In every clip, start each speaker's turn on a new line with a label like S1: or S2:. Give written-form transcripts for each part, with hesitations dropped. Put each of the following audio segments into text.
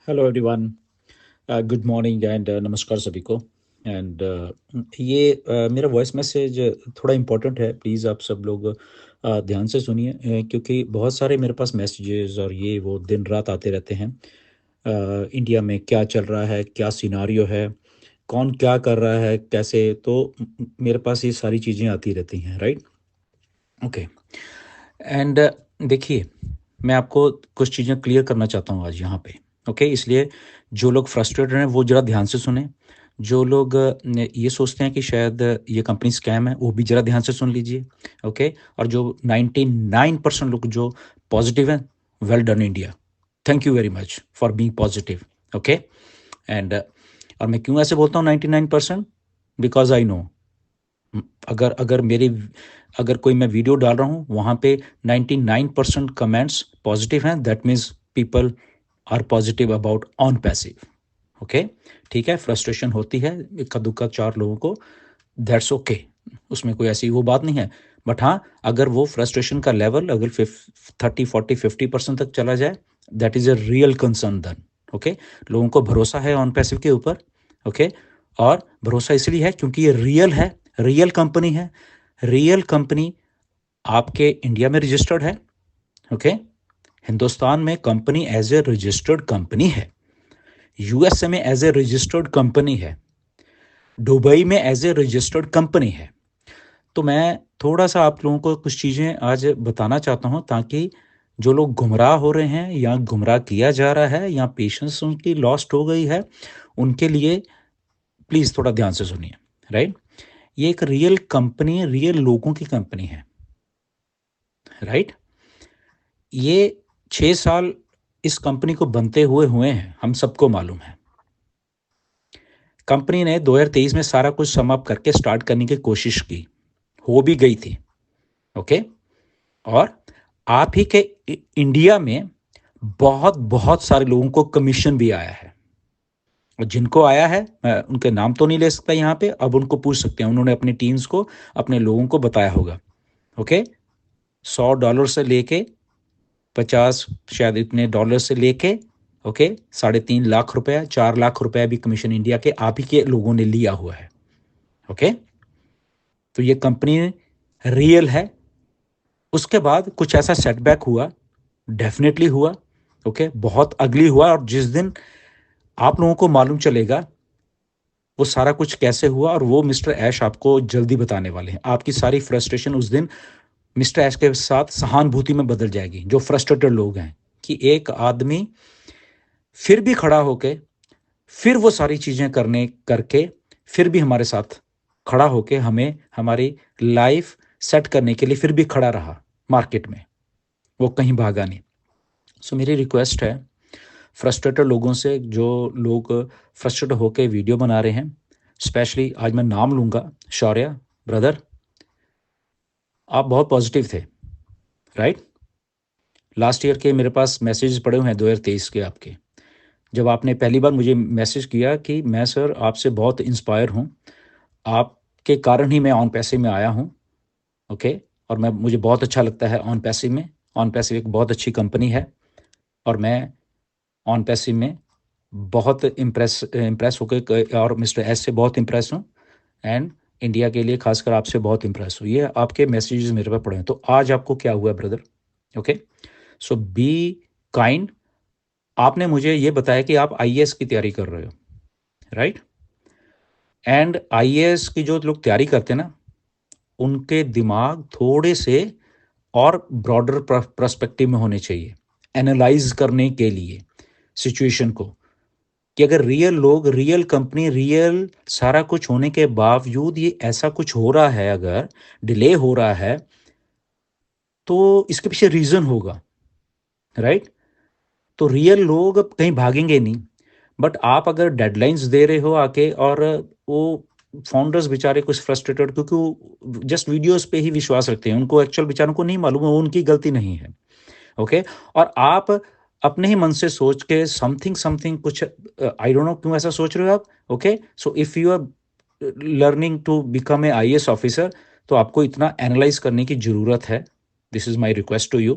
S1: Hello everyone, good morning and नमस्कार सभी को। एंड ये मेरा वॉइस मैसेज थोड़ा इम्पोर्टेंट है। प्लीज़ आप सब लोग ध्यान से सुनिए, क्योंकि बहुत सारे मेरे पास मैसेजेस और ये वो दिन रात आते रहते हैं। इंडिया में क्या चल रहा है, क्या सिनारियो है, कौन क्या कर रहा है, कैसे, तो मेरे पास ये सारी चीज़ें आती रहती हैं, राइट। ओके। एंड देखिए, मैं आपको कुछ चीज़ें क्लियर करना चाहता हूँ आज यहाँ पे। ओके, इसलिए जो लोग फ्रस्ट्रेटेड हैं वो ज़रा ध्यान से सुने। जो लोग ये सोचते हैं कि शायद ये कंपनी स्कैम है, वो भी ज़रा ध्यान से सुन लीजिए। ओके। और जो 99% लोग जो पॉजिटिव हैं, well done India, thank you very much for being positive. Okay. And और मैं क्यों ऐसे बोलता हूँ 99%? बिकॉज आई नो, अगर अगर मेरी अगर कोई मैं वीडियो डाल रहा हूँ वहाँ पे 99% कमेंट्स पॉजिटिव हैं, that means people are positive about on passive. Okay, ठीक है। फ्रस्ट्रेशन होती है इक्का दुक्का चार लोगों को, दैट्स ओके, उसमें कोई ऐसी वो बात नहीं है। बट हाँ, अगर वो फ्रस्ट्रेशन का लेवल अगर 30 40 50% तक चला जाए, that is a real concern then. Okay, लोगों को भरोसा है ऑन पैसिव के ऊपर। ओके, और भरोसा इसलिए है क्योंकि ये रियल है, रियल कंपनी है। रियल कंपनी आपके इंडिया में रजिस्टर्ड है। ओके, हिंदुस्तान में company as a registered company है, यूएसए में एज ए रजिस्टर्ड कंपनी है, दुबई में एज ए रजिस्टर्ड कंपनी है। तो मैं थोड़ा सा आप लोगों को कुछ चीज़ें आज बताना चाहता हूँ, ताकि जो लोग गुमराह हो रहे हैं या गुमराह किया जा रहा है या पेशेंस उनकी लॉस्ट हो गई है, उनके लिए प्लीज़ थोड़ा ध्यान से सुनिए, राइट। ये एक रियल कंपनी, रियल लोगों की कंपनी है, राइट। ये 6 साल इस कंपनी को बनते हुए हुए हैं, हम सबको मालूम है। कंपनी ने 2023 में सारा कुछ समाप्त करके स्टार्ट करने की कोशिश की, हो भी गई थी। ओके, और आप ही के इंडिया में बहुत बहुत सारे लोगों को कमीशन भी आया है। और जिनको आया है, मैं उनके नाम तो नहीं ले सकता यहाँ पे, अब उनको पूछ सकते हैं, उन्होंने अपनी टीम्स को, अपने लोगों को बताया होगा। ओके, $100 से लेके 50 शायद इतने डॉलर से लेके, ओके, 3.5 लाख रुपया, 4 लाख रुपया भी कमीशन इंडिया के आप ही के लोगों ने लिया हुआ है। ओके, तो ये कंपनी रियल है। उसके बाद कुछ ऐसा सेटबैक हुआ, डेफिनेटली हुआ। ओके, बहुत अगली हुआ, और जिस दिन आप लोगों को मालूम चलेगा वो सारा कुछ कैसे हुआ, और वो मिस्टर ऐश आपको जल्दी बताने वाले हैं। आपकी सारी फ्रस्ट्रेशन उस दिन मिस्टर ऐश के साथ सहानुभूति में बदल जाएगी। जो फ्रस्ट्रेटेड लोग हैं कि एक आदमी फिर भी खड़ा होके, फिर वो सारी चीज़ें करने करके, फिर भी हमारे साथ खड़ा होके हमें हमारी लाइफ सेट करने के लिए फिर भी खड़ा रहा मार्केट में, वो कहीं भागा नहीं। सो मेरी रिक्वेस्ट है फ्रस्ट्रेटेड लोगों से, जो लोग फ्रस्ट्रेटेड होके वीडियो बना रहे हैं, स्पेशली आज मैं नाम लूँगा, शौर्य ब्रदर, आप बहुत पॉजिटिव थे, राइट। लास्ट ईयर के मेरे पास मैसेज पड़े हुए हैं 2023 के आपके, जब आपने पहली बार मुझे मैसेज किया कि मैं सर आपसे बहुत इंस्पायर हूँ, आपके कारण ही मैं ऑन पैसिव में आया हूँ। ओके, और मैं मुझे बहुत अच्छा लगता है ऑन पैसिव में। ऑन पैसिव एक बहुत अच्छी कंपनी है, और मैं ऑन पैसिव में बहुत इम्प्रेस इम्प्रेस होकर और मिस्टर एस से बहुत इम्प्रेस हूँ, एंड इंडिया के लिए खासकर आपसे बहुत इम्प्रेस हूँ। ये आपके मैसेजेस मेरे पास पड़े हैं। तो आज आपको क्या हुआ brother? Okay, so be kind. आपने मुझे ये बताया कि आप आईएएस की तैयारी कर रहे हो, राइट। एंड आईएएस की जो लोग तैयारी करते हैं ना, उनके दिमाग थोड़े से और ब्रॉडर पर्सपेक्टिव में होने चाहिए, एनालाइज करने के लिए सिचुएशन को, कि अगर रियल लोग, रियल कंपनी, रियल सारा कुछ होने के बावजूद ये ऐसा कुछ हो रहा है, अगर डिले हो रहा है, तो इसके पीछे रीजन होगा, राइट। तो रियल लोग अब कहीं भागेंगे नहीं। बट आप अगर डेडलाइंस दे रहे हो आके, और वो फाउंडर्स बेचारे कुछ फ्रस्ट्रेटेड, क्योंकि वो जस्ट वीडियोस पे ही विश्वास रखते हैं, उनको एक्चुअल बेचारों को नहीं मालूम है, वो उनकी गलती नहीं है। ओके, और आप अपने ही मन से सोच के समथिंग समथिंग कुछ, आई डोंट नो क्यों ऐसा सोच रहे हो आप। Okay, so if you are learning to become a IAS officer, तो आपको इतना एनालाइज करने की जरूरत है। This is my request to you.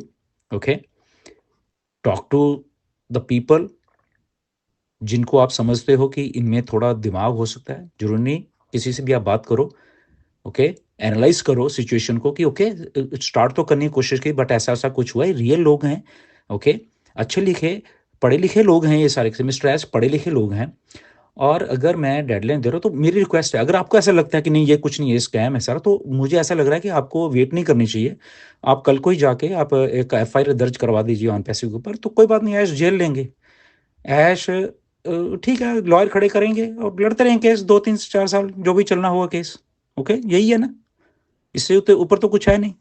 S1: Okay, talk to the people, जिनको आप समझते हो कि इनमें थोड़ा दिमाग हो सकता है, जरूरी नहीं, किसी से भी आप बात करो, ओके, एनालाइज करो सिचुएशन को कि ओके, स्टार्ट तो करने की कोशिश की, बट ऐसा ऐसा कुछ हुआ है, रियल लोग हैं, ओके, अच्छे लिखे पढ़े लिखे लोग हैं, ये सारे मिस्टर एस पढ़े लिखे लोग हैं, और अगर मैं डेडलाइन दे रहा हूँ तो मेरी रिक्वेस्ट है, अगर आपको ऐसा लगता है कि नहीं ये कुछ नहीं है, स्कैम है सारा, तो मुझे ऐसा लग रहा है कि आपको वेट नहीं करनी चाहिए, आप कल को ही जाके आप एक एफआईआर दर्ज करवा दीजिए ऑन पैसे के ऊपर, तो कोई बात नहीं, ऐश जेल लेंगे, ऐश ठीक है, लॉयर खड़े करेंगे और लड़ते रहेंगे केस 2 3 4 साल, जो भी चलना होगा केस, ओके, यही है ना, इससे ऊपर तो कुछ है नहीं।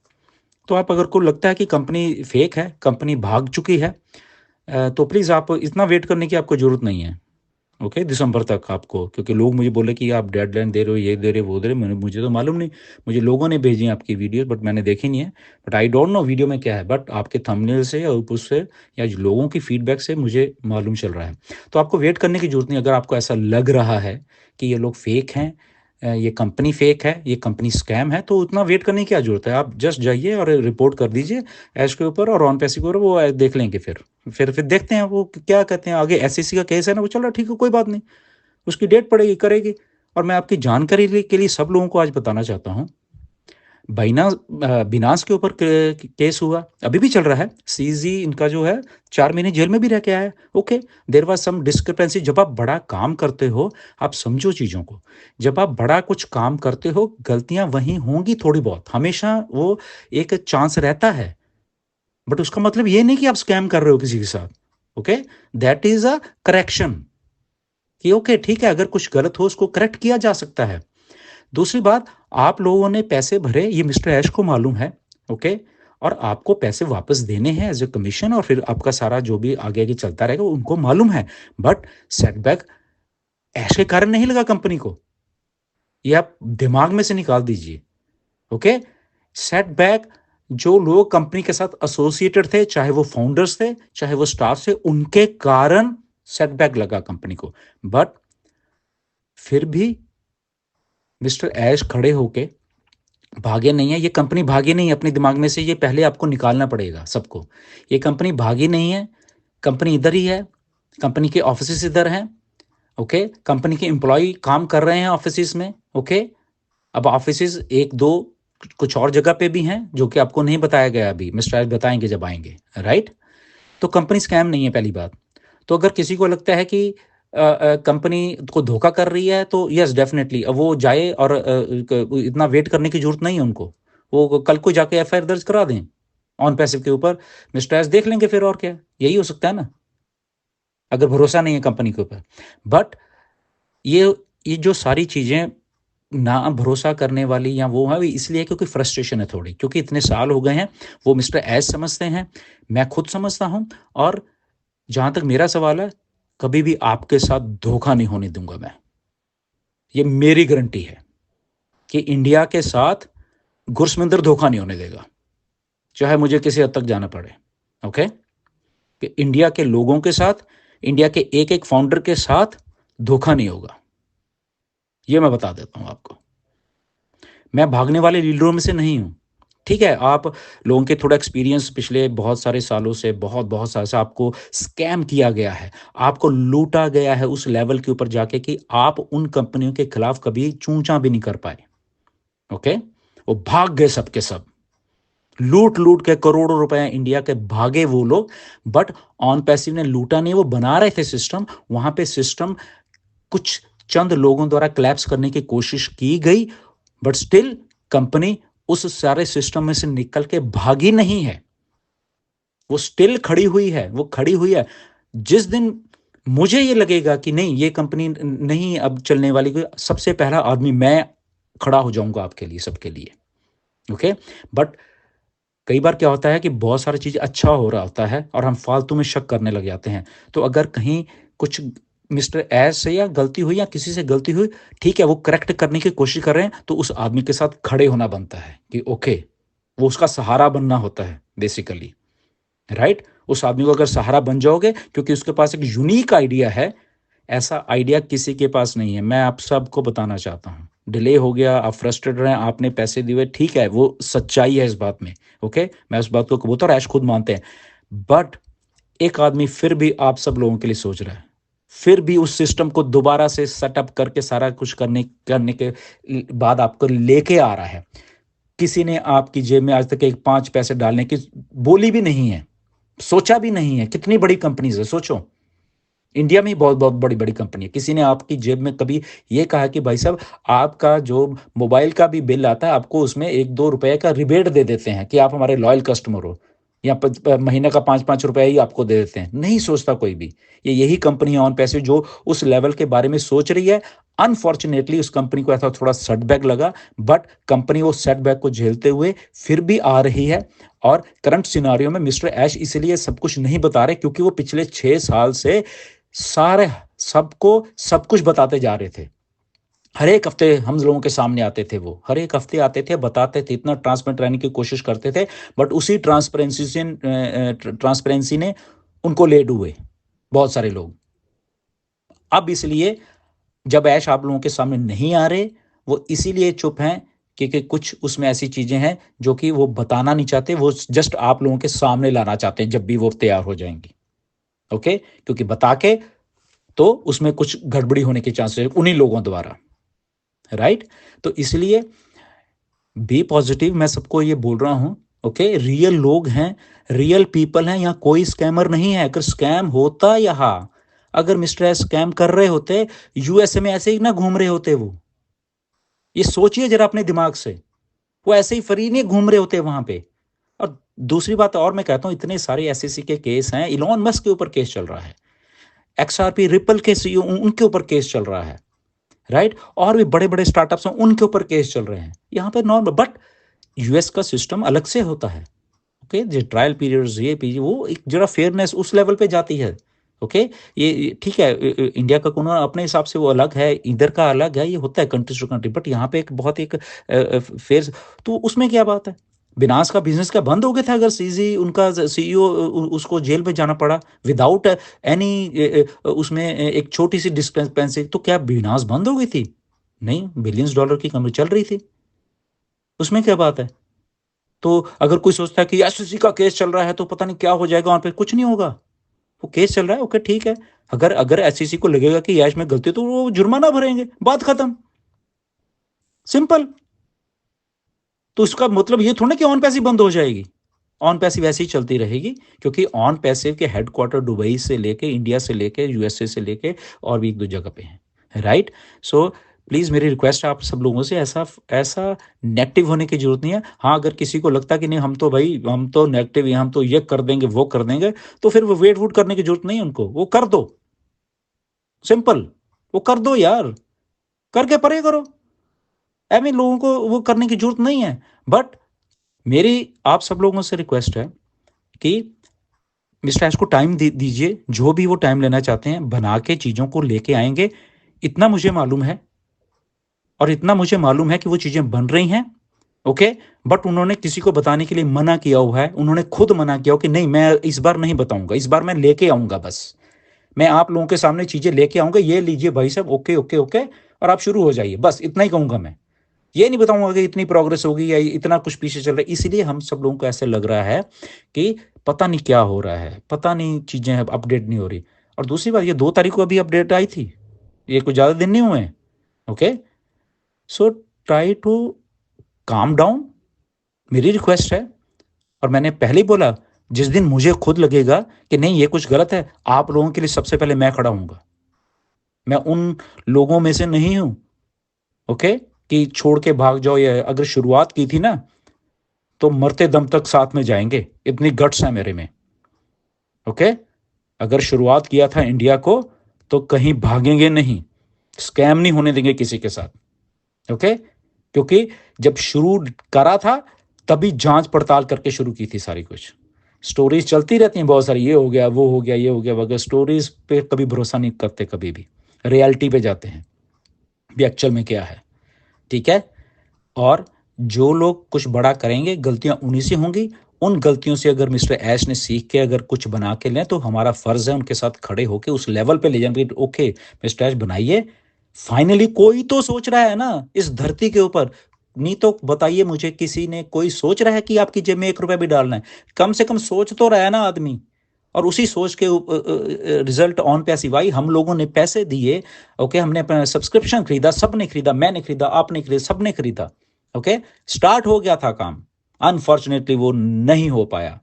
S1: तो आप अगर को लगता है कि कंपनी फेक है, कंपनी भाग चुकी है, तो प्लीज़ आप इतना वेट करने की आपको ज़रूरत नहीं है, ओके, दिसंबर तक आपको, क्योंकि लोग मुझे बोले कि आप डेडलाइन दे रहे हो, ये दे रहे हो, वो दे रहे हो, मुझे तो मालूम नहीं, मुझे लोगों ने भेजी हैं आपकी वीडियो, बट मैंने देखी नहीं है, but I don't know video में क्या है, बट आपके थंबनेल से या उससे या लोगों की फीडबैक से मुझे मालूम चल रहा है। तो आपको वेट करने की जरूरत नहीं, अगर आपको ऐसा लग रहा है कि ये लोग फेक हैं, ये कंपनी फेक है, ये कंपनी स्कैम है, तो उतना वेट करने की क्या जरूरत है, आप जस्ट जाइए और रिपोर्ट कर दीजिए ऐश के ऊपर और ऑन पैसे के ऊपर, वो देख लेंगे, फिर देखते हैं वो क्या कहते हैं आगे, एसईसी का केस है ना, वो चल रहा, ठीक है, कोई बात नहीं, उसकी डेट पड़ेगी, करेगी। और मैं आपकी जानकारी के लिए सब लोगों को आज बताना चाहता हूँ, बिनास के ऊपर केस हुआ, अभी भी चल रहा है, सीजी इनका जो है 4 महीने जेल में भी रह के आया है, okay, there was some discrepancy. जब आप बड़ा काम करते हो, आप समझो चीज़ों को, जब आप बड़ा कुछ काम करते हो, गलतियां वहीं होंगी थोड़ी बहुत, हमेशा वो एक चांस रहता है, बट उसका मतलब ये नहीं कि आप स्कैम कर रहे हो किसी के साथ, okay, that is a correction, कि ओके ठीक है, अगर कुछ गलत हो उसको करेक्ट किया जा सकता है। दूसरी बात, आप लोगों ने पैसे भरे, ये मिस्टर ऐश को मालूम है, ओके, और आपको पैसे वापस देने हैं एज ए कमीशन, और फिर आपका सारा जो भी आगे आगे चलता रहेगा उनको मालूम है, बट सेटबैक ऐश के कारण नहीं लगा कंपनी को, ये आप दिमाग में से निकाल दीजिए, ओके, सेटबैक जो लोग कंपनी के साथ एसोसिएटेड थे, चाहे वो फाउंडर्स थे, चाहे वो स्टाफ थे, उनके कारण सेटबैक लगा कंपनी को, बट फिर भी मिस्टर ऐश खड़े होके भागे नहीं है, ये कंपनी भागी नहीं है, अपने दिमाग में से ये पहले आपको निकालना पड़ेगा सबको, ये कंपनी भागी नहीं है, कंपनी इधर ही है, कंपनी के ऑफिस इधर हैं, ओके, कंपनी के एम्प्लॉय काम कर रहे हैं ऑफिस में, ओके, अब ऑफिस एक दो कुछ और जगह पे भी हैं जो कि आपको नहीं बताया गया, अभी मिस्टर ऐश बताएंगे जब आएंगे, राइट। तो कंपनी स्कैम नहीं है, पहली बात। तो अगर किसी को लगता है कि कंपनी को धोखा कर रही है, तो यस डेफिनेटली वो जाए, और इतना वेट करने की जरूरत नहीं है उनको, वो कल को जाके एफआईआर दर्ज करा दें ऑन पैसिव के ऊपर, मिस्टर एस देख लेंगे फिर, और क्या, यही हो सकता है ना, अगर भरोसा नहीं है कंपनी के ऊपर। बट ये जो सारी चीज़ें ना भरोसा करने वाली या वो है, इसलिए क्योंकि फ्रस्ट्रेशन है थोड़ी, क्योंकि इतने साल हो गए हैं, वो मिस्टर एस समझते हैं, मैं खुद समझता हूँ, और जहां तक मेरा सवाल है, कभी भी आपके साथ धोखा नहीं होने दूंगा मैं, ये मेरी गारंटी है कि इंडिया के साथ गुरसमिंदर धोखा नहीं होने देगा, चाहे मुझे किसी हद तक जाना पड़े, ओके, कि इंडिया के लोगों के साथ, इंडिया के एक एक फाउंडर के साथ धोखा नहीं होगा, ये मैं बता देता हूं आपको। मैं भागने वाले लीडरों में से नहीं हूं, ठीक है, आप लोगों के थोड़ा एक्सपीरियंस पिछले बहुत सारे सालों से, बहुत बहुत साल से आपको स्कैम किया गया है, आपको लूटा गया है उस लेवल के ऊपर जाके कि आप उन कंपनियों के खिलाफ कभी चूंचा भी नहीं कर पाए, ओके, वो भाग गए सबके सब, लूट लूट के करोड़ों रुपए इंडिया के भागे वो लोग, बट ऑन पैसिव ने लूटा नहीं, वो बना रहे थे सिस्टम, वहां पे सिस्टम कुछ चंद लोगों द्वारा क्लैप्स करने की कोशिश की गई, बट स्टिल कंपनी उस सारे सिस्टम में से निकल के भागी नहीं है, वो स्टिल खड़ी हुई है, वो खड़ी हुई है। जिस दिन मुझे ये लगेगा कि नहीं ये कंपनी नहीं अब चलने वाली, सबसे पहला आदमी मैं खड़ा हो जाऊंगा आपके लिए, सबके लिए, ओके। बट कई बार क्या होता है कि बहुत सारी चीज अच्छा हो रहा होता है और हम फालतू में शक करने लग जाते हैं, तो अगर कहीं कुछ मिस्टर एस से या गलती हुई या किसी से गलती हुई, ठीक है, वो करेक्ट करने की कोशिश कर रहे हैं, तो उस आदमी के साथ खड़े होना बनता है कि ओके, वो उसका सहारा बनना होता है बेसिकली, राइट। उस आदमी को अगर सहारा बन जाओगे, क्योंकि उसके पास एक यूनिक आइडिया है, ऐसा आइडिया किसी के पास नहीं है, मैं आप सबको बताना चाहता हूं। डिले हो गया, आप फ्रस्ट्रेट रहे, आपने पैसे दिए, ठीक है, वो सच्चाई है इस बात में, ओके, मैं उस बात को कबूतर ऐश खुद मानते हैं, बट एक आदमी फिर भी आप सब लोगों के लिए सोच रहा है, फिर भी उस सिस्टम को दोबारा से सेटअप करके सारा कुछ करने करने के बाद आपको लेके आ रहा है। किसी ने आपकी जेब में आज तक एक 5 पैसे डालने की बोली भी नहीं है, सोचा भी नहीं है। कितनी बड़ी कंपनीज है, सोचो। इंडिया में ही बहुत बहुत बड़ी बड़ी कंपनी है। किसी ने आपकी जेब में कभी ये कहा कि भाई साहब, आपका जो मोबाइल का भी बिल आता है, आपको उसमें 1-2 रुपए का रिबेट दे देते हैं कि आप हमारे लॉयल कस्टमर हो, या महीने का 5-5 रुपए ही आपको दे देते हैं? नहीं सोचता कोई भी। ये यही कंपनी ऑन पैसे जो उस लेवल के बारे में सोच रही है। अनफॉर्चुनेटली उस कंपनी को ऐसा थोड़ा सेटबैक लगा, बट कंपनी वो सेटबैक को झेलते हुए फिर भी आ रही है। और करंट सिनारियो में मिस्टर ऐश इसलिए सब कुछ नहीं बता रहे क्योंकि वो पिछले 6 साल से सारे सबको सब कुछ बताते जा रहे थे। हर एक हफ्ते हम लोगों के सामने आते थे, वो हर एक हफ्ते आते थे, बताते थे, इतना ट्रांसपेरेंट रहने की कोशिश करते थे। बट उसी ट्रांसपेरेंसी ने उनको ले डूबे बहुत सारे लोग। अब इसलिए जब ऐश आप लोगों के सामने नहीं आ रहे, वो इसीलिए चुप हैं क्योंकि कुछ उसमें ऐसी चीजें हैं जो कि वो बताना नहीं चाहते, वो जस्ट आप लोगों के सामने लाना चाहते हैं जब भी वो तैयार हो जाएंगी। ओके, क्योंकि बता के तो उसमें कुछ गड़बड़ी होने के चांसेस उन्हीं लोगों द्वारा, राइट। तो इसलिए बी पॉजिटिव, मैं सबको ये बोल रहा हूं। ओके, रियल लोग हैं, रियल पीपल हैं, यहाँ कोई स्कैमर नहीं है। अगर स्कैम होता, यहाँ अगर मिस्टर एस स्कैम कर रहे होते, यूएसए में ऐसे ही ना घूम रहे होते वो। ये सोचिए जरा अपने दिमाग से, वो ऐसे ही फ्री नहीं घूम रहे होते वहां पे। और दूसरी बात और मैं कहता हूं, इतने सारे एसईसी के केस हैं, इलॉन मस्क के ऊपर केस चल रहा है, एक्सआरपी रिपल के सीईओ उनके ऊपर केस चल रहा है, राइट। और भी बड़े बड़े स्टार्टअप्स हैं, उनके ऊपर केस चल रहे हैं। यहाँ पे नॉर्मल, बट यूएस का सिस्टम अलग से होता है। ओके, जो ट्रायल पीरियड्स, ये पीरियड, वो एक जरा फेयरनेस उस लेवल पे जाती है। ओके, ये ठीक है, इंडिया का कानून अपने हिसाब से वो अलग है, इधर का अलग है, ये होता है कंट्री टू कंट्री। बट यहाँ पे एक बहुत एक फेयर, तो उसमें क्या बात है? बिनास का बिजनेस क्या बंद हो गया था अगर सीजी उनका सीईओ उसको जेल में जाना पड़ा विदाउट एनी, उसमें एक छोटी सी डिस्क्रिपेंसी, तो क्या बिनास बंद हो गई थी? नहीं, बिलियंस डॉलर की कंपनी चल रही थी, उसमें क्या बात है? तो अगर कोई सोचता है कि एसएससी का केस चल रहा है तो पता नहीं क्या हो जाएगा वहां पे, कुछ नहीं होगा। वो केस चल रहा है, ओके ठीक है। अगर अगर एसएससी को लगेगा कि यश में गलती, तो वो जुर्माना भरेंगे, बात खत्म, सिंपल। तो इसका मतलब ये थोड़ा कि ऑन पैसिव बंद हो जाएगी। ऑन पैसिव वैसे ही चलती रहेगी, क्योंकि ऑन पैसिव के हेडक्वार्टर दुबई से लेके, इंडिया से लेके, यूएसए से लेके और भी 1-2 जगह पे हैं, राइट। सो प्लीज़ मेरी रिक्वेस्ट है आप सब लोगों से, ऐसा ऐसा नेगेटिव होने की जरूरत नहीं है। हाँ, अगर किसी को लगता कि नहीं हम तो भाई हम तो नेगेटिव हैं, हम तो ये कर देंगे वो कर देंगे, तो फिर वो वेट वूट करने की जरूरत नहीं है उनको, वो कर दो, सिंपल। वो कर दो यार, करके परे करो। ऐसे लोगों को वो करने की जरूरत नहीं है। बट मेरी आप सब लोगों से रिक्वेस्ट है कि मिस्टर एस को टाइम दीजिए, जो भी वो टाइम लेना चाहते हैं, बना के चीज़ों को लेके आएंगे। इतना मुझे मालूम है, और इतना मुझे मालूम है कि वो चीज़ें बन रही हैं। ओके, बट उन्होंने किसी को बताने के लिए मना किया हुआ है, उन्होंने खुद मना किया हो कि नहीं मैं इस बार नहीं बताऊंगा, इस बार मैं लेके आऊंगा, बस मैं आप लोगों के सामने चीज़ें लेके आऊंगा, ये लीजिए भाई साहब, ओके ओके ओके, और आप शुरू हो जाइए, बस इतना ही कहूंगा मैं। ये नहीं बताऊंगा कि इतनी प्रोग्रेस होगी या इतना कुछ पीछे चल रहा है। इसलिए हम सब लोगों को ऐसे लग रहा है कि पता नहीं क्या हो रहा है, पता नहीं चीज़ें अपडेट नहीं हो रही। और दूसरी बात, ये 2 तारीख को अभी अपडेट आई थी, ये कुछ ज़्यादा दिन नहीं हुए। Okay, so try to calm down, मेरी रिक्वेस्ट है। और मैंने पहले ही बोला, जिस दिन मुझे खुद लगेगा कि नहीं ये कुछ गलत है, आप लोगों के लिए सबसे पहले मैं खड़ा हूंगा। मैं उन लोगों में से नहीं हूं, ओके, कि छोड़ के भाग जाओ। या अगर शुरुआत की थी ना, तो मरते दम तक साथ में जाएंगे, इतनी गट्स है मेरे में। ओके, अगर शुरुआत किया था इंडिया को, तो कहीं भागेंगे नहीं, स्कैम नहीं होने देंगे किसी के साथ। ओके, क्योंकि जब शुरू करा था तभी जांच पड़ताल करके शुरू की थी सारी कुछ। स्टोरीज चलती रहती हैं बहुत सारी, ये हो गया वो हो गया ये हो गया वगैरह, स्टोरीज पे कभी भरोसा नहीं करते, कभी भी रियलिटी पे जाते हैं भी एक्चुअल में क्या है, ठीक है। और जो लोग कुछ बड़ा करेंगे, गलतियां उन्हीं से होंगी। उन गलतियों से अगर मिस्टर ऐश ने सीख के अगर कुछ बना के लें, तो हमारा फर्ज है उनके साथ खड़े होकर उस लेवल पे ले जाएंगे। ओके मिस्टर ऐश बनाइए, फाइनली कोई तो सोच रहा है ना इस धरती के ऊपर। नहीं तो बताइए मुझे, किसी ने कोई सोच रहा है कि आपकी जेब में 1 रुपया भी डालना है? कम से कम सोच तो रहा है ना आदमी। और उसी सोच के रिजल्ट ऑन पैसिव आई। हम लोगों ने पैसे दिए, ओके, हमने अपना सब्सक्रिप्शन खरीदा, सबने खरीदा, मैंने खरीदा, आपने खरीदा, सबने खरीदा, ओके, स्टार्ट हो गया था काम। अनफॉर्चुनेटली वो नहीं हो पाया,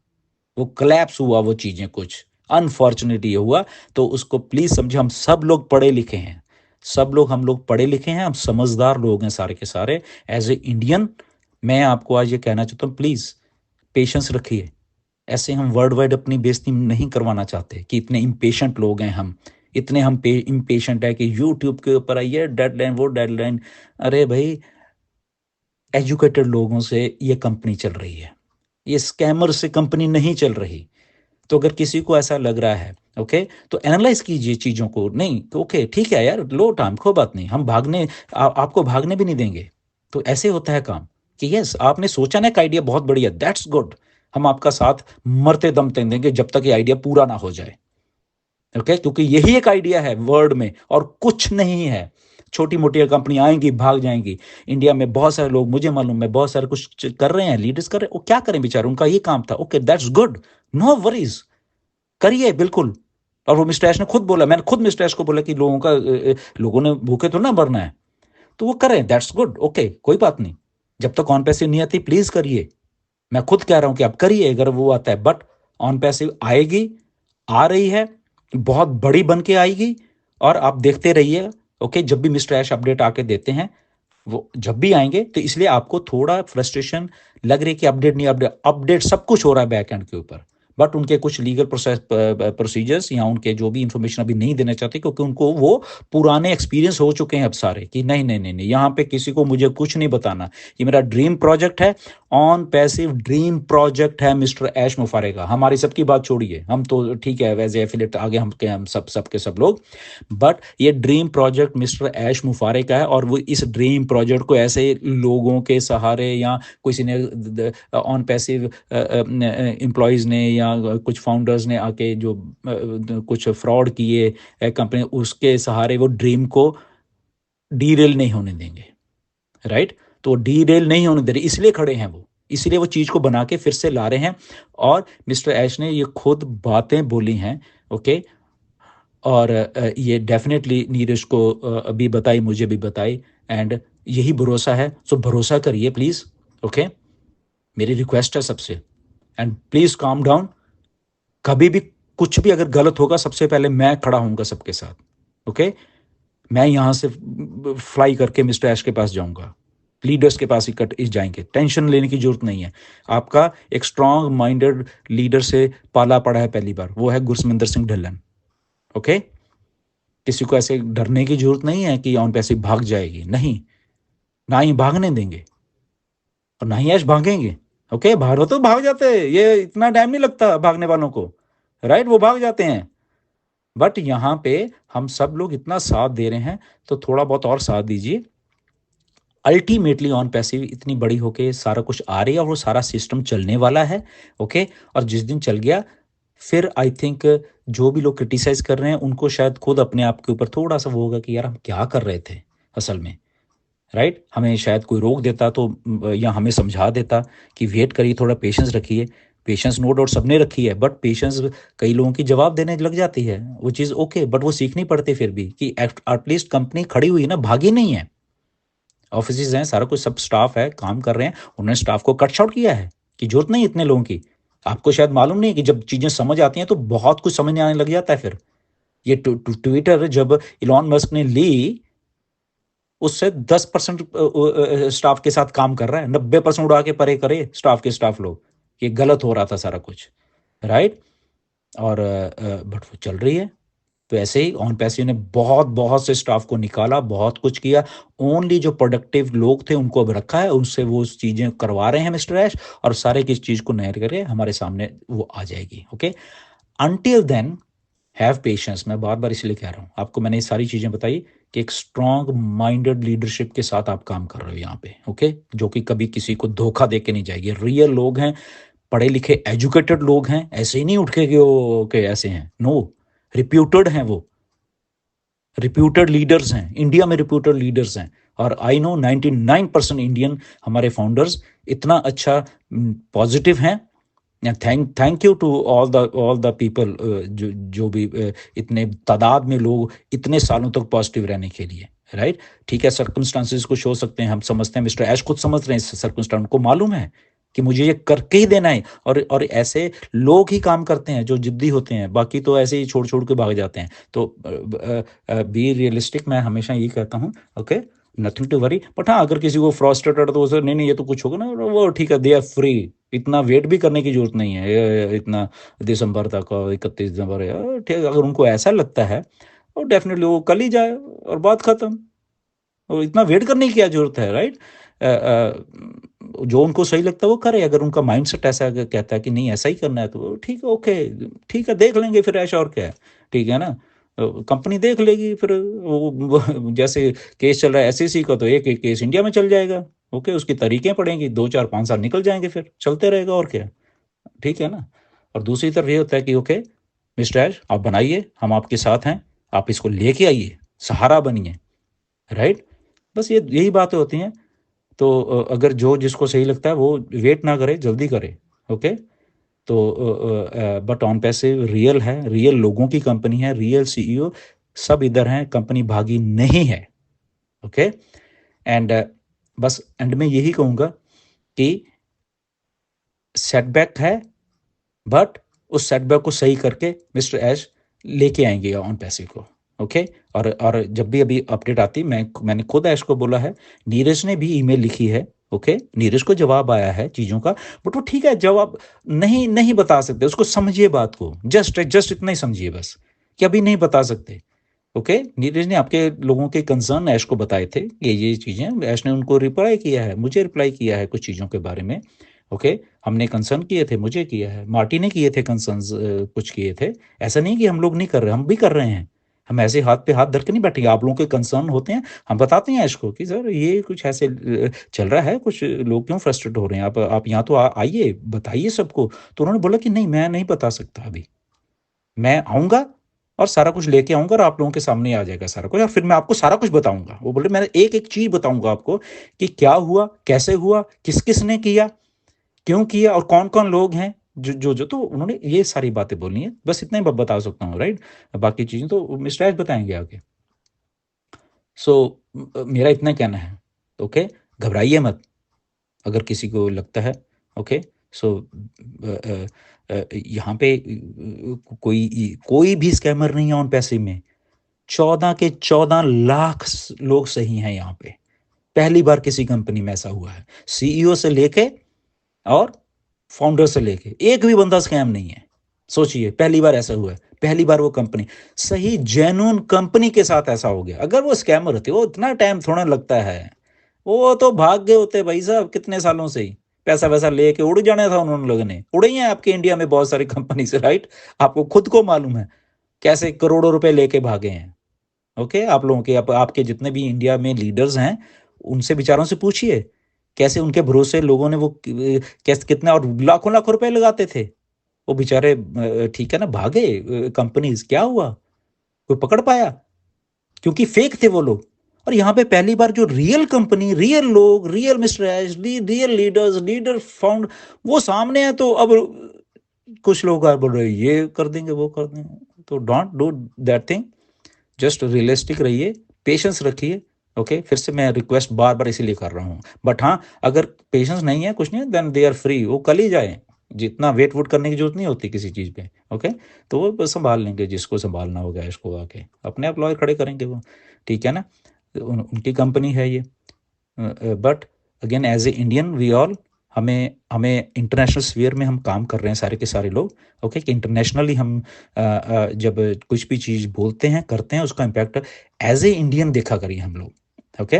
S1: वो क्लैप्स हुआ, वो चीजें कुछ अनफॉर्चुनेटली हुआ। तो उसको प्लीज समझे, हम सब लोग पढ़े लिखे हैं, सब लोग हम लोग पढ़े लिखे हैं, हम समझदार लोग हैं सारे के सारे। एज ए इंडियन मैं आपको आज ये कहना चाहता हूँ, प्लीज पेशेंस रखिए। ऐसे हम वर्ल्ड वाइड अपनी बेइज्जती नहीं करवाना चाहते कि इतने इम्पेशेंट लोग हैं हम, इतने हम इम्पेशेंट है कि यूट्यूब के ऊपर आइए डेडलाइन वो डेडलाइन। अरे भाई, एजुकेटेड लोगों से ये कंपनी चल रही है, ये स्कैमर से कंपनी नहीं चल रही। तो अगर किसी को ऐसा लग रहा है, ओके, तो एनालाइज कीजिए चीज़ों को। नहीं तो ओके ठीक है यार, लो टाइम, कोई बात नहीं, हम भागने आपको भागने भी नहीं देंगे। तो ऐसे होता है काम कि यस, आपने सोचा ना एक आइडिया बहुत बढ़िया, दैट्स गुड, हम आपका साथ मरते दम तक देंगे जब तक ये आइडिया पूरा ना हो जाए, ओके, क्योंकि यही एक आइडिया है वर्ल्ड में और कुछ नहीं है। छोटी मोटी कंपनी आएंगी, भाग जाएंगी। इंडिया में बहुत सारे लोग, मुझे मालूम है, बहुत सारे कुछ कर रहे हैं, लीडर्स कर रहे हैं, वो क्या करें बेचारे, उनका ये काम था, okay that's good, no worries, करिए बिल्कुल। और वो मिस्टर ऐश ने खुद बोला, मैंने खुद मिस्टर ऐश को बोला कि लोगों ने भूखे तो ना मरना है, तो वो करें, दैट्स गुड, ओके, कोई बात नहीं। जब तक ऑन पैसिव नहीं आती प्लीज करिए, मैं खुद कह रहा हूं कि आप करिए अगर वो आता है। बट ऑन पैसिव आएगी, आ रही है, बहुत बड़ी बन के आएगी, और आप देखते रहिए, ओके। जब भी मिस्टर ऐश अपडेट आके देते हैं, वो जब भी आएंगे, तो इसलिए आपको थोड़ा फ्रस्ट्रेशन लग रही है कि अपडेट नहीं, अपडेट अपडेट सब कुछ हो रहा है बैक एंड के ऊपर, बट उनके कुछ लीगल प्रोसीजर्स या उनके जो भी इंफॉर्मेशन अभी नहीं देना चाहते, क्योंकि उनको वो पुराने एक्सपीरियंस हो चुके हैं अब सारे, कि नहीं नहीं नहीं नहीं, यहाँ पे किसी को मुझे कुछ नहीं बताना, ये मेरा ड्रीम प्रोजेक्ट है, ऑन पैसिव ड्रीम प्रोजेक्ट है मिस्टर ऐश मुफारे का। हमारी सबकी बात छोड़िए, हम तो ठीक है वैसे एफिलेट आगे हम सब के सब लोग, बट ये ड्रीम प्रोजेक्ट मिस्टर ऐश मुफारे का है, और वो इस ड्रीम प्रोजेक्ट को ऐसे लोगों के सहारे या किसी ने ऑन पैसिव एम्प्लॉयज़ ने या कुछ फाउंडर्स ने आके जो कुछ फ्रॉड किए कंपनी, उसके सहारे वो ड्रीम को डीरेल नहीं होने देंगे, राइट। तो डीरेल नहीं होने दे रहे, इसलिए खड़े हैं वो, इसलिए वो चीज़ को बना के फिर से ला रहे हैं। और मिस्टर ऐश ने ये खुद बातें बोली हैं, ओके, और ये डेफिनेटली नीरज को अभी बताई, मुझे भी बताई, एंड यही भरोसा है। सो भरोसा करिए प्लीज़, ओके, मेरी रिक्वेस्ट है सबसे, एंड प्लीज़ काम डाउन। कभी भी कुछ भी अगर गलत होगा, सबसे पहले मैं खड़ा होऊंगा सबके साथ, ओके। मैं यहां से फ्लाई करके मिस्टर ऐश के पास जाऊंगा, लीडर्स के पास ही जाएंगे, टेंशन लेने की जरूरत नहीं है। आपका एक स्ट्रांग माइंडेड लीडर से पाला पड़ा है पहली बार, वो है गुरसमिंदर सिंह ढिल्लन, ओके। किसी को ऐसे डरने की जरूरत नहीं है कि ऑन पैसे भाग जाएगी, नहीं, ना ही भागने देंगे और ना ही ऐश भागेंगे, ओके। भागो तो भाग जाते हैं, ये इतना टाइम नहीं लगता भागने वालों को, राइट, वो भाग जाते हैं। बट यहाँ पे हम सब लोग इतना साथ दे रहे हैं, तो थोड़ा बहुत और साथ दीजिए। अल्टीमेटली ऑन पैसिव इतनी बड़ी होके सारा कुछ आ रही है, और वो सारा सिस्टम चलने वाला है, ओके। और जिस दिन चल गया, फिर आई थिंक जो भी लोग क्रिटिसाइज कर रहे हैं, उनको शायद खुद अपने आप के ऊपर थोड़ा सा वो होगा कि यार हम क्या कर रहे थे असल में, राइट। हमें शायद कोई रोक देता तो, या हमें समझा देता कि वेट करिए, थोड़ा पेशेंस रखिए। पेशेंस नो डाउट सबने रखी है, बट पेशेंस कई लोगों की जवाब देने लग जाती है, वो चीज़ ओके, बट वो सीखनी पड़ती फिर भी कि एटलीस्ट कंपनी खड़ी हुई है ना, भागी नहीं है। ऑफिस हैं, सारा कुछ सब स्टाफ है, काम कर रहे हैं, उन्होंने स्टाफ को कट शॉर्ट किया है कि जरूरत नहीं इतने लोगों की। आपको शायद मालूम नहीं कि जब चीज़ें समझ आती हैं तो बहुत कुछ समझ आने लग जाता है। फिर ये ट्विटर जब इलॉन मस्क ने ली, उससे 10% स्टाफ के साथ काम कर रहा है, 90% उड़ा के परे करे स्टाफ लोग। ये गलत हो रहा था सारा कुछ, राइट। और बट वो चल रही है। तो ऐसे ही ऑन पैसिव ने बहुत बहुत से स्टाफ को निकाला, बहुत कुछ किया। ओनली जो प्रोडक्टिव लोग थे उनको अब रखा है, उनसे वो चीज़ें करवा रहे हैं मिस्टर ऐश, और सारे किस चीज़ को नहर करके हमारे सामने वो आ जाएगी, okay. Until then have patience. मैं बार बार इसलिए कह रहा हूँ आपको, मैंने ये सारी चीज़ें बताई कि एक स्ट्रांग माइंडेड लीडरशिप के साथ आप काम कर रहे हो यहाँ पे, ओके, जो कि कभी किसी को धोखा दे के नहीं जाएगी। रियल लोग हैं, पढ़े लिखे एजुकेटेड लोग हैं, ऐसे ही नहीं उठ के कि ऐसे हैं, नो, रिप्यूटेड हैं वो, रिप्यूटेड लीडर्स हैं, इंडिया में रिप्यूटेड लीडर्स हैं। और आई नो 99% इंडियन हमारे फाउंडर्स इतना अच्छा पॉजिटिव हैं, thank you to all the people, जो भी इतने तादाद में लोग इतने सालों तक पॉजिटिव रहने के लिए, राइट। ठीक है, सर्कमस्टांसेस कुछ हो सकते हैं, हम समझते हैं, मिस्टर ऐश खुद समझ रहे हैं सर्कमस्टांस को, मालूम है कि मुझे ये करके ही देना है। और ऐसे लोग ही काम करते हैं जो जिद्दी होते हैं, बाकी तो ऐसे ही छोड़ छोड़ के भाग जाते हैं। तो बी रियलिस्टिक, मैं हमेशा यही कहता हूँ। Okay, nothing to worry. But हाँ, अगर किसी को फ्रस्ट्रेटेड तो उसे नहीं नहीं ये तो कुछ होगा ना, वो ठीक है, दे आर फ्री। इतना वेट भी करने की जरूरत नहीं है, इतना दिसंबर तक और 31 दिसंबर है, ठीक है। अगर उनको ऐसा लगता है और डेफिनेटली वो कल ही जाए और बात खत्म। और इतना वेट करने की क्या जरूरत है, राइट। जो उनको सही लगता है वो करे। अगर उनका माइंड सेट ऐसा कहता है कि नहीं ऐसा ही करना है, तो ठीक है, ओके, ठीक है, देख लेंगे फिर, ऐसा और क्या है, ठीक है ना। कंपनी देख लेगी फिर। जैसे केस चल रहा है एसईसी का, तो एक एक केस इंडिया में चल जाएगा। ओके, उसकी तरीकें पड़ेंगी, 2 4 5 साल निकल जाएंगे, फिर चलते रहेगा और क्या, ठीक है ना। और दूसरी तरफ ये होता है कि ओके मिस्टर ऐश, आप बनाइए, हम आपके साथ हैं, आप इसको लेके आइए, सहारा बनिए, राइट। बस ये यही बातें होती हैं। तो अगर जो जिसको सही लगता है वो वेट ना करे, जल्दी करे। ओके, तो बट ऑन पैसिव रियल है, रियल लोगों की कंपनी है, रियल सीईओ सब इधर हैं, कंपनी भागी नहीं है। ओके, एंड बस एंड में यही कहूँगा कि सेटबैक है, बट उस सेटबैक को सही करके मिस्टर ऐश लेके आएंगे ऑन पैसिव को। ओके, और जब भी अभी अपडेट आती, मैंने खुद ऐश को बोला है, नीरज ने भी ईमेल लिखी है। ओके, नीरज को जवाब आया है चीज़ों का, बट वो ठीक है, जवाब नहीं नहीं बता सकते, उसको समझिए बात को, जस्ट जस्ट इतना ही समझिए बस, कि अभी नहीं बता सकते। ओके, नीरज ने आपके लोगों के कंसर्न ऐश को बताए थे, ये चीज़ें ऐश ने उनको रिप्लाई किया है, मुझे रिप्लाई किया है कुछ चीज़ों के बारे में। ओके, हमने कंसर्न किए थे, मुझे किया है, मार्टी ने किए थे कंसर्न्स, कुछ किए थे। ऐसा नहीं कि हम लोग नहीं कर रहे, हम भी कर रहे हैं। हम ऐसे हाथ पे हाथ धर के नहीं बैठेंगे, आप लोगों के कंसर्न होते हैं, हम बताते हैं इसको कि सर ये कुछ ऐसे चल रहा है, कुछ लोग क्यों फ्रस्ट्रेट हो रहे हैं, आप यहाँ तो आइए, बताइए सबको। तो उन्होंने बोला कि नहीं, मैं नहीं बता सकता अभी, मैं आऊँगा और सारा कुछ लेके आऊँगा और आप लोगों के सामने आ जाएगा सारा कुछ, और फिर मैं आपको सारा कुछ बताऊँगा। वो बोले मैं एक-एक चीज़ बताऊँगा आपको कि क्या हुआ, कैसे हुआ, किस-किस ने किया, क्यों किया और कौन-कौन लोग हैं जो तो उन्होंने ये सारी बातें बोली हैं। बस इतना ही ब बता सकता हूँ, राइट। बाकी चीज़ें तो मिस्टर एच बताएँगे आगे। सो मेरा इतना कहना है, ओके, घबराइए मत अगर किसी को लगता है। ओके, सो यहाँ पे कोई कोई भी स्कैमर नहीं है ऑन पैसिव में। 14 के 14 लाख लोग सही हैं यहाँ पे। पहली बार किसी कंपनी में ऐसा हुआ है, सीईओ से लेके और फाउंडर से लेके एक भी बंदा स्कैम नहीं है। सोचिए, पहली बार ऐसा हुआ है, पहली बार वो कंपनी सही जेन्युइन कंपनी के साथ ऐसा हो गया। अगर वो स्कैमर होते, वो इतना टाइम थोड़ा लगता है, वो तो भाग गए होते भाई साहब कितने सालों से ही, पैसा वैसा लेके उड़ जाना था उन्होंने, लोगों ने उड़े ही हैं आपके इंडिया में बहुत सारी कंपनी से, राइट। आपको खुद को मालूम है कैसे करोड़ों रुपए लेके भागे हैं। ओके, आप लोगों के आपके जितने भी इंडिया में लीडर्स हैं, उनसे विचारों से पूछिए कैसे उनके भरोसे लोगों ने वो कैसे कितने और लाखों लाखों रुपए लगाते थे, वो बेचारे ठीक है ना, भागे कंपनीज, क्या हुआ, कोई पकड़ पाया? क्योंकि फेक थे वो लोग। और यहाँ पे पहली बार जो रियल कंपनी, रियल लोग, real mister H, real leaders, leader found, वो सामने है। तो अब कुछ लोग बोल रहे ये कर देंगे, वो कर देंगे, तो don't do that thing. Just realistic रहिए, पेशेंस रखिए। ओके, फिर से मैं रिक्वेस्ट बार बार इसीलिए कर रहा हूँ। बट हाँ, अगर पेशेंस नहीं है, कुछ नहीं है, देन दे आर फ्री, वो कल ही जाए, जितना वेट वुट करने की जरूरत नहीं होती किसी चीज़ पे। ओके, तो वो बस संभाल लेंगे, जिसको संभालना होगा इसको आके अपने आप लॉयर खड़े करेंगे वो, ठीक है ना। उनकी कंपनी है ये। But again as a Indian we all, हमें हमें इंटरनेशनल स्फीयर में हम काम कर रहे हैं सारे के सारे लोग। ओके, कि इंटरनेशनली हम जब कुछ भी चीज़ बोलते हैं करते हैं, उसका इम्पैक्ट एज ए इंडियन देखा करिए हम लोग। ओके,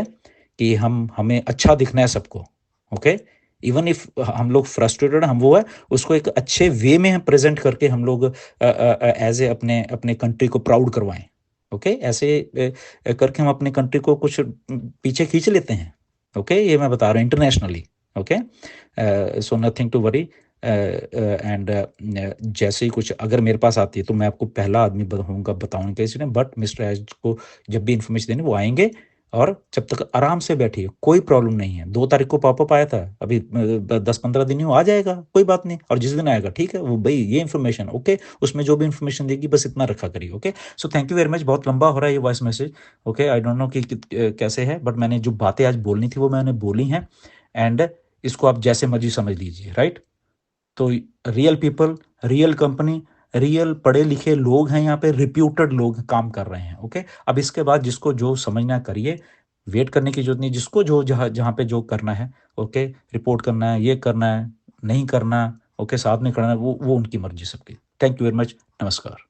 S1: कि हमें अच्छा दिखना है सबको। ओके, इवन इफ हम लोग फ्रस्ट्रेटेड, हम वो है उसको एक अच्छे वे में हम प्रेजेंट करके हम लोग एज ए अपने अपने कंट्री को प्राउड करवाएं। ओके, ऐसे करके हम अपने कंट्री को कुछ पीछे खींच लेते हैं। ओके, ये मैं बता रहा हूँ internationally. Okay, so nothing to worry. And जैसे ही कुछ अगर मेरे पास आती है तो मैं आपको पहला आदमी बताऊंगा इसने। बट मिस्टर एच को जब भी इंफॉर्मेशन देने वो आएंगे, और जब तक आराम से बैठिए, कोई प्रॉब्लम नहीं है। 2 तारीख को पॉपअप आया था, अभी 10-15 दिन ही हुआ, आ जाएगा, कोई बात नहीं। और जिस दिन आएगा ठीक है, वो भई ये इन्फॉर्मेशन ओके, उसमें जो भी इन्फॉर्मेशन देगी बस इतना रखा करिए, okay. So thank you very much. बहुत लंबा हो रहा है ये voice message, okay. I don't know कि कैसे है, बट मैंने जो बातें आज बोलनी थी वो मैंने बोली हैं, एंड इसको आप जैसे मर्ज़ी समझ लीजिए, राइट? तो real people, real company, real पढ़े लिखे लोग हैं यहाँ पे, रिप्यूटेड लोग काम कर रहे हैं, ओके। अब इसके बाद जिसको जो समझना है करिए, वेट करने की जरूरत नहीं। जिसको जो जहाँ जहाँ पे जो करना है, ओके, रिपोर्ट करना है, ये करना है, नहीं करना, ओके, साथ में करना है, वो उनकी मर्जी सबकी। Thank you very much. नमस्कार।